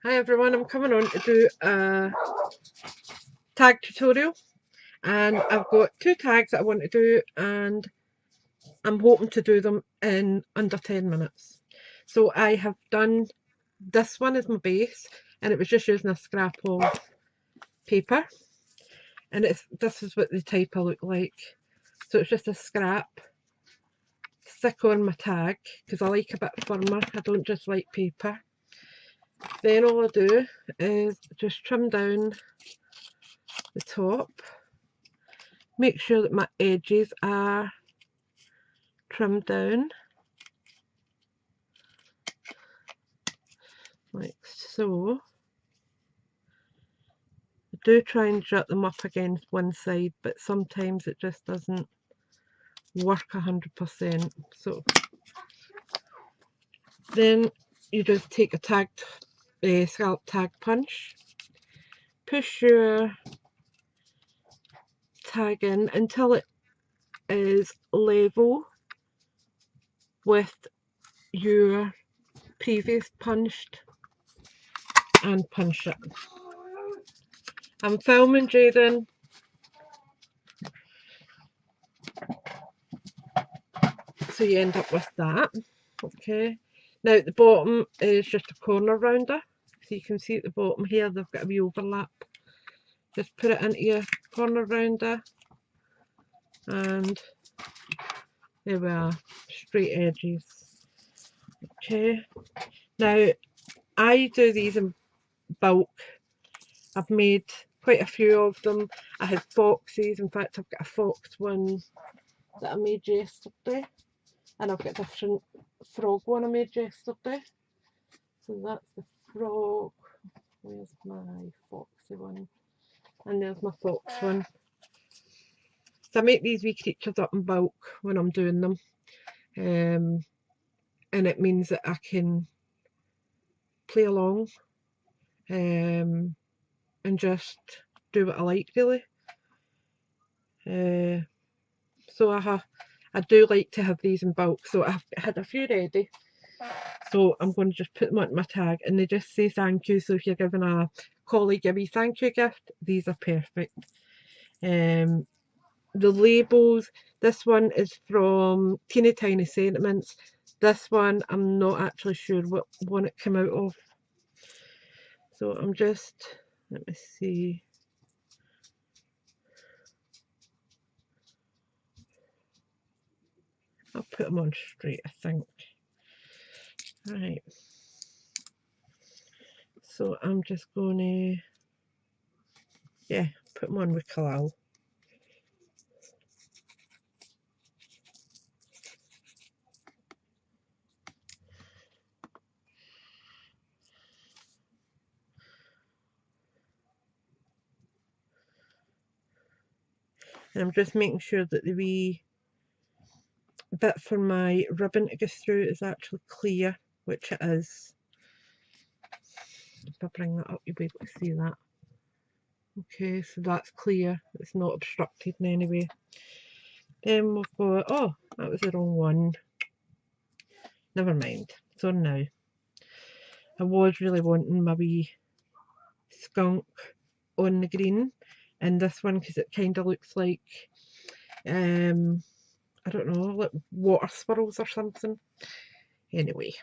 Hi everyone, I'm coming on to do a tag tutorial, and I've got two tags that I want to do, and I'm hoping to do them in under 10 minutes. So I have done this one as my base, and it was just using a scrap of paper, and this is what the type I look like. So it's just a scrap, stick on my tag because I like a bit firmer. I don't just like paper. Then all I do is just trim down the top. Make sure that my edges are trimmed down like so. I do try and jut them up against one side, but sometimes it just doesn't work 100%. So then you just take a scallop tag punch, push your tag in until it is level with your previous punched, and punch it. I'm filming, Jaden. So you end up with that. Okay. Now at the bottom is just a corner rounder. So you can see at the bottom here they've got a wee overlap. Just put it into your corner rounder, and there we are, straight edges. Okay. Now I do these in bulk. I've made quite a few of them. I had foxes. In fact, I've got a fox one that I made yesterday, and I've got a different frog one I made yesterday. So that's the frog. Where's my foxy one? And there's my fox one. So I make these wee creatures up in bulk when I'm doing them. And it means that I can play along and just do what I like, really. So I do like to have these in bulk. So I've had a few ready. So I'm going to just put them on my tag, and they just say thank you. So if you're giving a colleague a wee thank you gift, these are perfect. The labels, this one is from Teeny Tiny Sentiments. This one, I'm not actually sure what one it came out of. So I'm just, let me see. I'll put them on straight, I think. Right. So I'm just going to, yeah, put them on with Kalal. And I'm just making sure that the wee bit for my ribbon to go through is actually clear, which it is. If I bring that up, you'll be able to see that. Okay, so that's clear. It's not obstructed in any way. Then we've got, oh, that was the wrong one. Never mind. It's on now. I was really wanting my wee skunk on the green, and this one because it kind of looks like, I don't know, like water swirls or something. Anyway,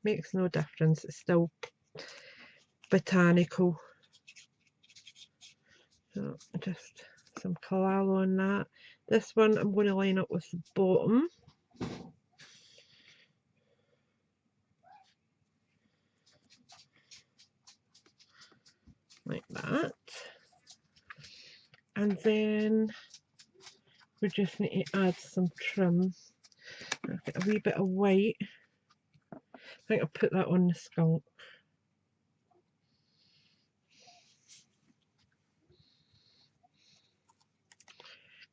makes no difference. It's still botanical. So just some Kalal on that. This one I'm going to line up with the bottom. Like that. And then we just need to add some trim. I've got a wee bit of white. I think I'll put that on the skunk.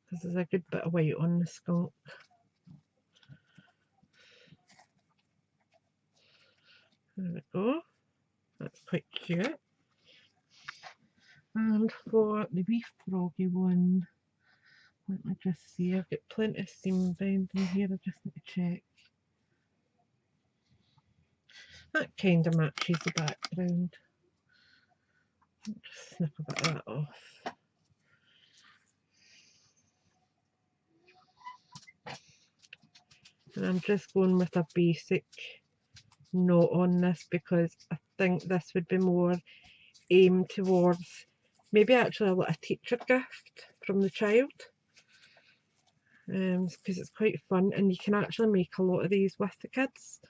Because there's a good bit of white on the skunk. There we go. That's quite cute. And for the wee froggy one, let me just see. I've got plenty of seam bound in here. I just need to check. That kind of matches the background. Just snip a bit of that off. And I'm just going with a basic note on this because I think this would be more aimed towards maybe actually a little teacher gift from the child, because it's quite fun and you can actually make a lot of these with the kids.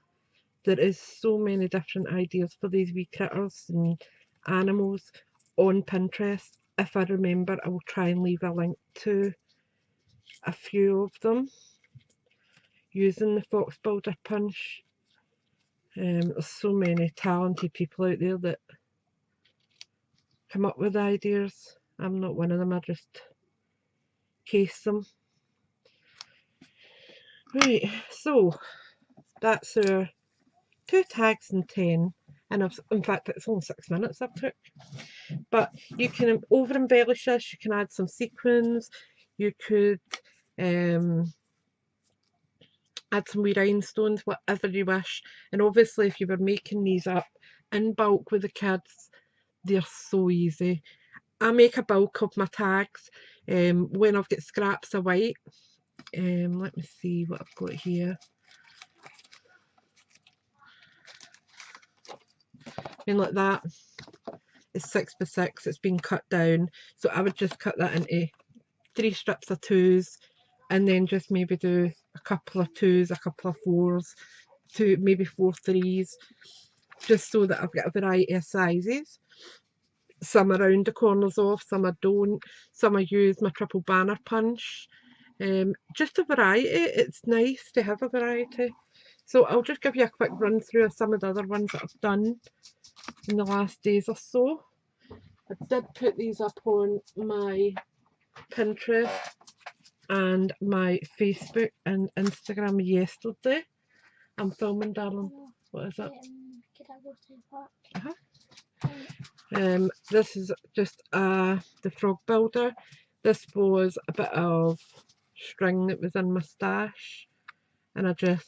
There is so many different ideas for these wee critters and animals on Pinterest. If I remember, I will try and leave a link to a few of them using the fox builder punch. There's so many talented people out there that come up with ideas. I'm not one of them, I just case them. Right, so that's our 2 tags and 10, and in fact it's only 6 minutes I've took. But you can over embellish this, you can add some sequins, you could add some wee rhinestones, whatever you wish. And obviously if you were making these up in bulk with the kids, they're so easy. I make a bulk of my tags when I've got scraps of white. Let me see what I've got here. And like that is 6x6, it's been cut down, so I would just cut that into 3 strips of 2s and then just maybe do a couple of 2s, a couple of 4s, maybe 4 3s, just so that I've got a variety of sizes. Some I round the corners off, some I don't, some I use my triple banner punch. Just a variety. It's nice to have a variety. So I'll just give you a quick run through of some of the other ones that I've done in the last days or so. I did put these up on my Pinterest and my Facebook and Instagram yesterday. I'm filming, darling. What is it? Could I go to the park? This is just the frog builder. This was a bit of string that was in my stash and I just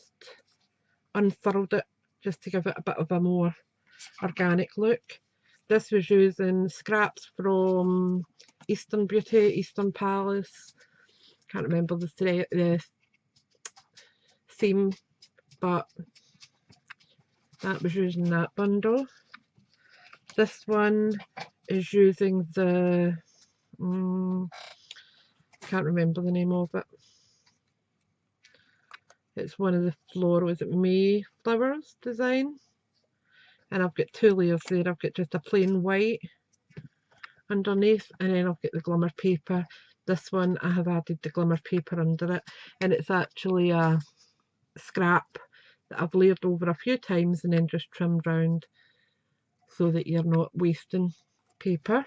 unfurled it just to give it a bit of a more organic look. This was using scraps from Eastern Beauty, Eastern Palace. Can't remember the theme, but that was using that bundle. This one is using the can't remember the name of it. It's one of the floral, is it Mayflowers design? And I've got 2 layers there. I've got just a plain white underneath and then I've got the glimmer paper. This one I have added the glimmer paper under it, and it's actually a scrap that I've layered over a few times and then just trimmed round so that you're not wasting paper.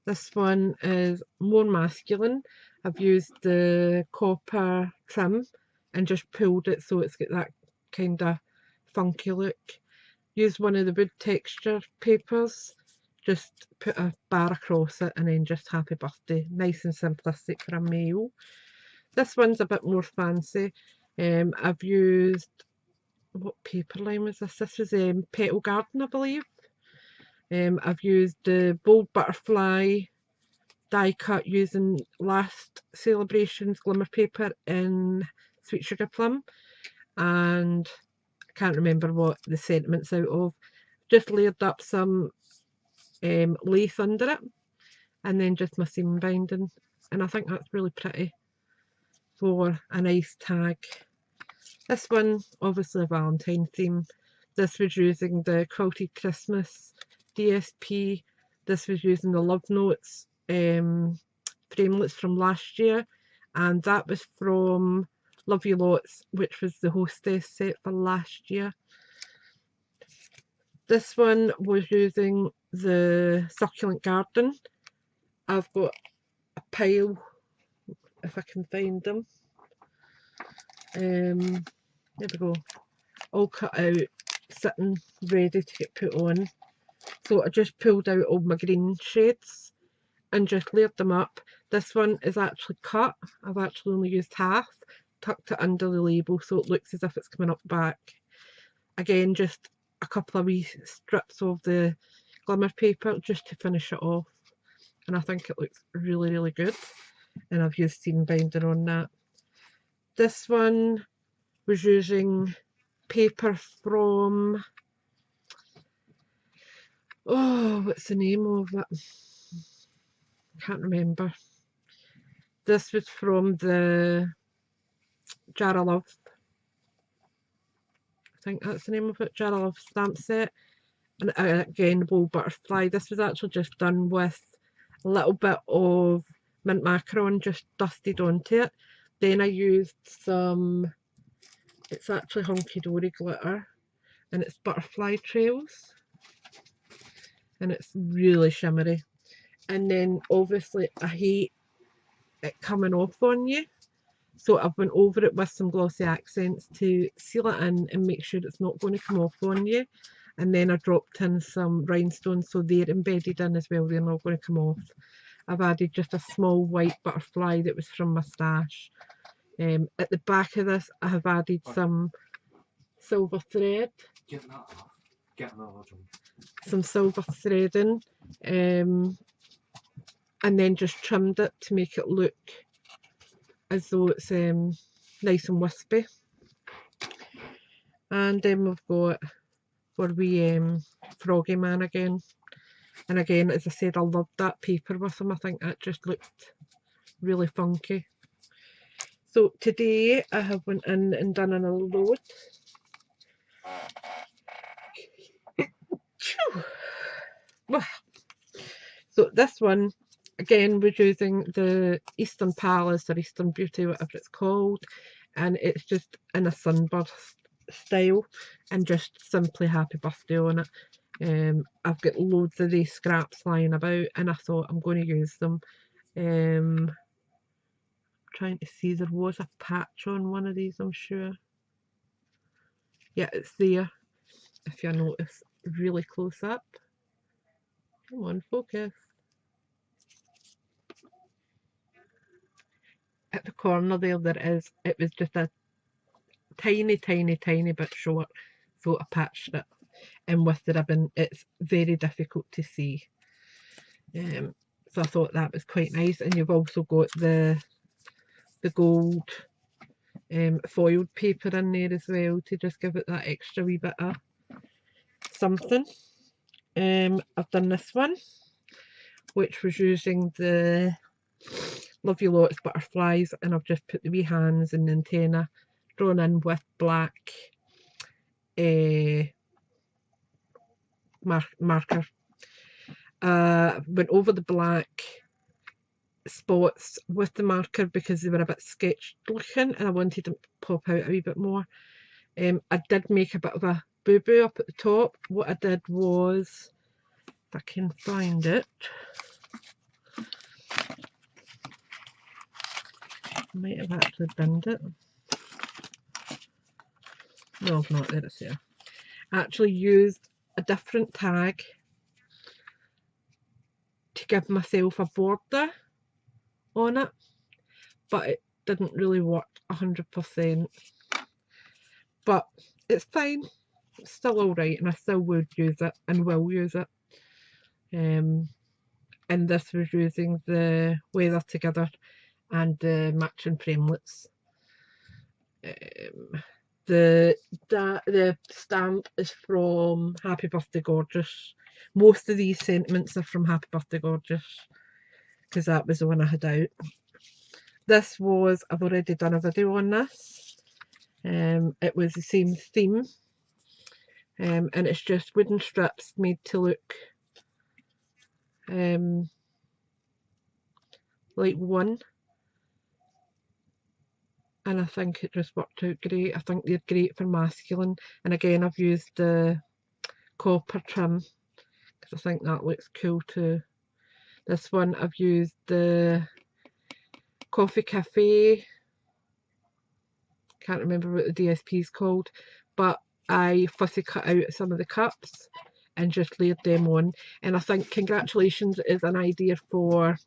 This one is more masculine. I've used the copper trim and just pulled it so it's got that kind of funky look. Use one of the wood texture papers, just put a bar across it and then just happy birthday. Nice and simplistic for a male. This one's a bit more fancy. I've used, what paper line was this? This was Petal Garden, I believe. I've used the Bold Butterfly die cut using last celebration's glimmer paper in Sweet Sugar Plum, and I can't remember what the sentiment's out of. Just layered up some lace under it and then just my seam binding, and I think that's really pretty for a nice tag. This one, obviously a Valentine theme. This was using the Quilted Christmas DSP. This was using the Love Notes framelits from last year, and that was from Love You Lots, which was the Hostess set for last year. This one was using the Succulent Garden. I've got a pile, if I can find them. There we go, all cut out, sitting ready to get put on. So I just pulled out all my green shades and just layered them up. This one is actually cut. I've actually only used half, tucked it under the label so it looks as if it's coming up back. again, just a couple of wee strips of the glimmer paper just to finish it off, and I think it looks really, really good, and I've used seam binder on that. This one was using paper from, oh, what's the name of it? Can't remember. This was from the Jar of Love. I think that's the name of it, Jar of Love stamp set. And again, Bowl Butterfly. This was actually just done with a little bit of mint macaron just dusted onto it. Then I used some, it's actually Hunky Dory glitter, and it's Butterfly Trails, and it's really shimmery. And then obviously I hate it coming off on you, so I've went over it with some glossy accents to seal it in and make sure it's not going to come off on you. And then I dropped in some rhinestones so they're embedded in as well, they're not going to come off. I've added just a small white butterfly that was from my stash. At the back of this I have added some silver thread. Get that off. Get that off. Some silver threading, and then just trimmed it to make it look as though it's nice and wispy. And then we've got our wee Froggy Man again. And again, as I said, I loved that paper with him. I think that just looked really funky. So today I have went in and done another load. So this one again was using the Eastern Palace or Eastern Beauty, whatever it's called, and it's just in a sunburst style and just simply happy birthday on it. I've got loads of these scraps lying about and I thought I'm going to use them. Trying to see, there was a patch on one of these, I'm sure. Yeah, it's there, if you notice, really close up. Come on, focus. At the corner there is, it was just a tiny, tiny, tiny bit short, so I patched it. And with the ribbon, it's very difficult to see. So I thought that was quite nice. And you've also got the gold foiled paper in there as well to just give it that extra wee bit of something. I've done this one, which was using the Love You Lots butterflies, and I've just put the wee hands and the antenna drawn in with black marker. Went over the black spots with the marker because they were a bit sketched looking and I wanted them to pop out a wee bit more. I did make a bit of a boo-boo up at the top. What I did was, if I can find it, I might have actually binned it. No, I've not. There it's there. I actually used a different tag to give myself a border on it, but it didn't really work 100%. But it's fine, it's still alright, and I still would use it and will use it. And this was using the Weather Together and the matching framelits. The stamp is from Happy Birthday Gorgeous. Most of these sentiments are from Happy Birthday Gorgeous because that was the one I had out. This was, I've already done a video on this. It was the same theme, and it's just wooden strips made to look like one, and I think it just worked out great. I think they're great for masculine, and again I've used the copper trim because I think that looks cool too. This one I've used the Coffee Cafe, can't remember what the DSP is called, but I fussy cut out some of the cups and just layered them on. And I think Congratulations is an idea for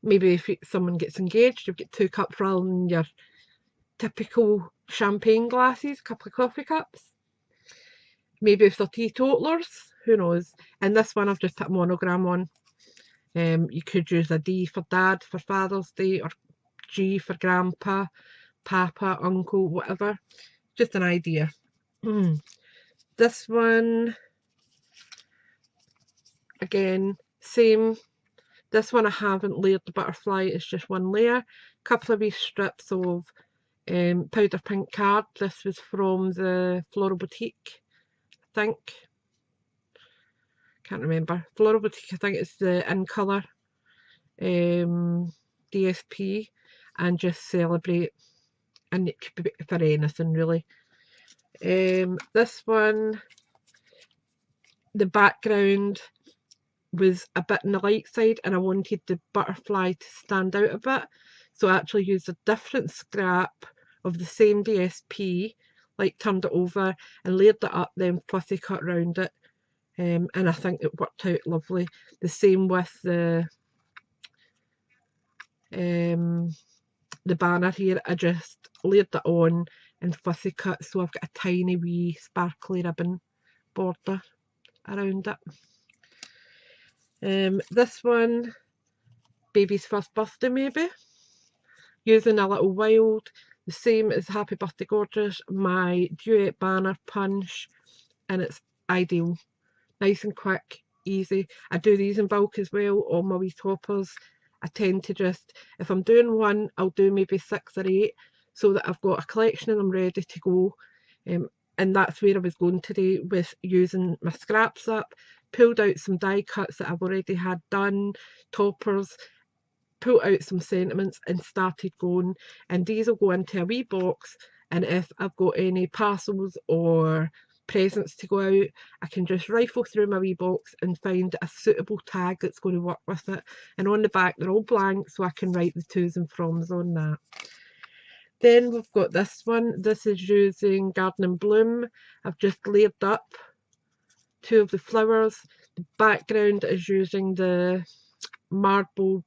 maybe if someone gets engaged, you've got 2 cups rather than your typical champagne glasses, couple of coffee cups. Maybe if they're teetotalers, who knows. And this one I've just put a monogram on. You could use a D for Dad for Father's Day, or G for Grandpa, Papa, Uncle, whatever. Just an idea. This one, again, same. This one I haven't layered the butterfly, it's just one layer. Couple of wee strips of powder pink card. This was from the Floral Boutique, I think. Can't remember. Floral Boutique, I think it's the In Colour DSP, and just celebrate. And it could be for anything really. This one, the background was a bit on the light side and I wanted the butterfly to stand out a bit, so I actually used a different scrap of the same DSP, like turned it over and layered it up, then fussy cut round it, and I think it worked out lovely. The same with the banner here. I just layered it on and fussy cut, so I've got a tiny wee sparkly ribbon border around it. This one, baby's first birthday maybe, using a little wild, the same as Happy Birthday Gorgeous, my duet banner punch, and it's ideal, nice and quick, easy. I do these in bulk as well, all my wee toppers. I tend to just, if I'm doing one, I'll do maybe 6 or 8, so that I've got a collection and I'm ready to go. And that's where I was going today, with using my scraps up. Pulled out some die cuts that I've already had done, toppers, pulled out some sentiments and started going. And these will go into a wee box, and if I've got any parcels or presents to go out, I can just rifle through my wee box and find a suitable tag that's going to work with it. And on the back they're all blank, so I can write the to's and froms on that. Then we've got this one. This is using Garden and Bloom. I've just layered up 2 of the flowers. The background is using the marbled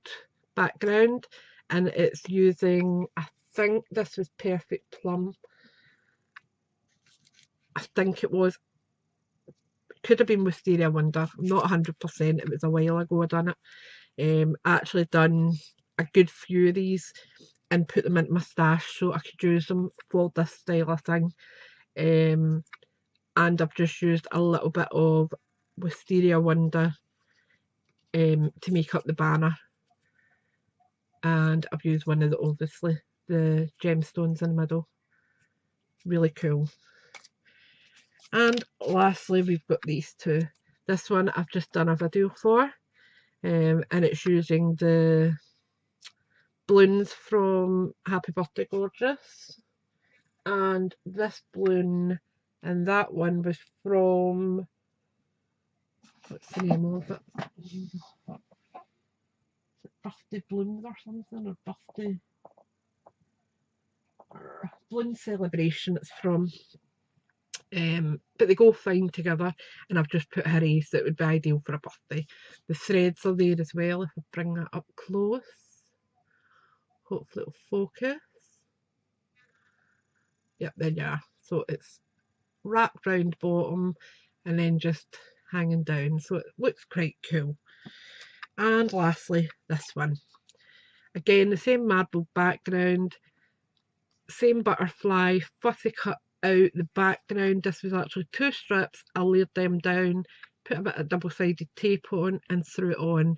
background, and it's using, I think this was Perfect Plum. I think it was. Could have been Wisteria Wonder. I'm not 100%. It was a while ago I done it. I actually done a good few of these and put them into my stash so I could use them for this style of thing. And I've just used a little bit of Wisteria Wonder to make up the banner. And I've used one of the, obviously, the gemstones in the middle. Really cool. And lastly, we've got these 2. This one I've just done a video for, and it's using the balloons from Happy Birthday Gorgeous, and this balloon and that one was from, what's the name of it? Birthday Balloons or something, or Birthday Balloon Celebration it's from. But they go fine together, and I've just put her ace that would be ideal for a birthday. The threads are there as well if I bring that up close. Hopefully it'll focus. Yep, there you are. So it's wrapped round bottom and then just hanging down, so it looks quite cool. And lastly, this one. Again, the same marble background, same butterfly, fussy cut out the background. This was actually 2 strips. I layered them down, put a bit of double-sided tape on and threw it on,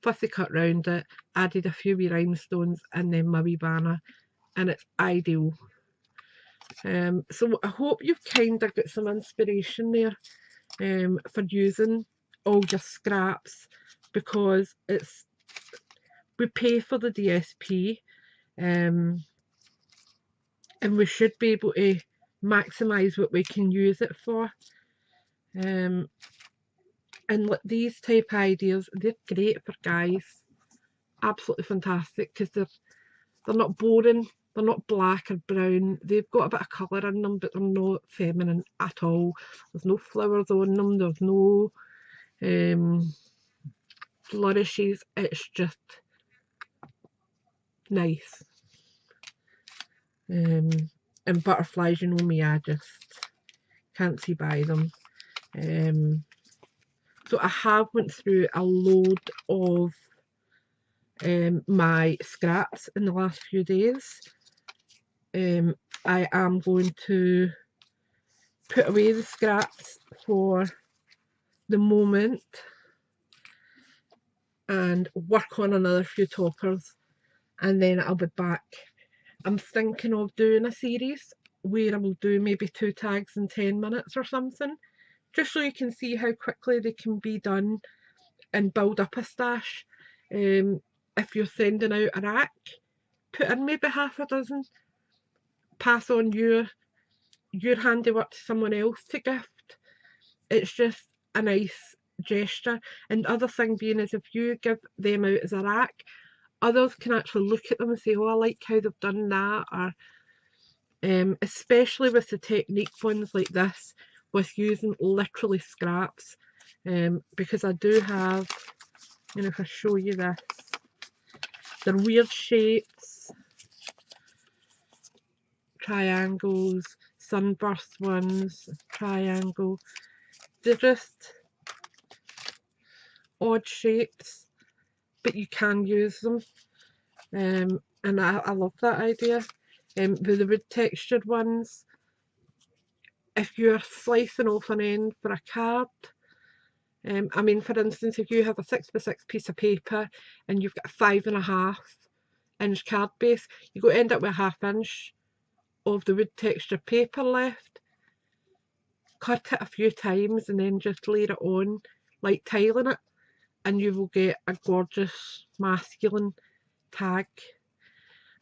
fussy cut round it, added a few wee rhinestones, and then my wee banner, and it's ideal. So I hope you've kind of got some inspiration there for using all your scraps, because it's, we pay for the DSP, and we should be able to maximise what we can use it for. And these type of ideas, they're great for guys. Absolutely fantastic, because they're not boring, they're not black or brown. They've got a bit of colour in them, but they're not feminine at all. There's no flowers on them, there's no flourishes. It's just nice. And butterflies, you know me, I just can't see by them. So I have went through a load of my scraps in the last few days. I am going to put away the scraps for the moment and work on another few toppers, and then I'll be back. I'm thinking of doing a series where I will do maybe 2 tags in 10 minutes or something, just so you can see how quickly they can be done and build up a stash. If you're sending out a rack, put in maybe half a dozen, pass on your handiwork to someone else to gift. It's just a nice gesture. And the other thing being is, if you give them out as a rack, others can actually look at them and say, oh, I like how they've done that. Or especially with the technique ones like this, with using literally scraps, because I do have, and if I show you this, they're weird shapes, triangles, sunburst ones, triangle, they're just odd shapes, but you can use them, and I love that idea. With the wood textured ones, if you're slicing off an end for a card, I mean, for instance, if you have a 6x6 piece of paper and you've got a 5.5 inch card base, you're going to end up with a 1/2 inch of the wood texture paper left. Cut it a few times and then just layer it on like tiling it, and you will get a gorgeous masculine tag.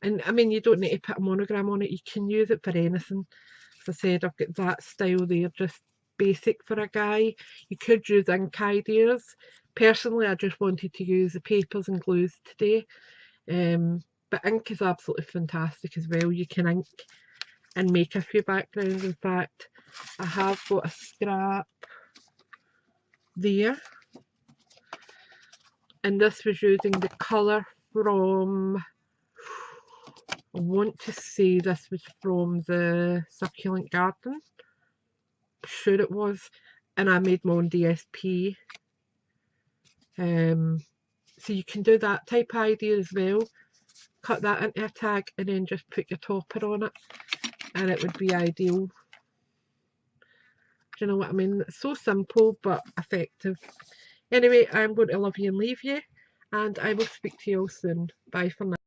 And I mean, you don't need to put a monogram on it, you can use it for anything. As I said, I've got that style there, just basic for a guy. You could use ink ideas. Personally, I just wanted to use the papers and glues today. But ink is absolutely fantastic as well. You can ink and make a few backgrounds. In fact, I have got a scrap there, and this was using the colour from, I want to say this was from the Succulent Garden, I'm sure it was, and I made my own DSP. So you can do that type of idea as well, cut that into a tag and then just put your topper on it, and it would be ideal. Do you know what I mean? It's so simple but effective. Anyway, I'm going to love you and leave you, and I will speak to you all soon. Bye for now.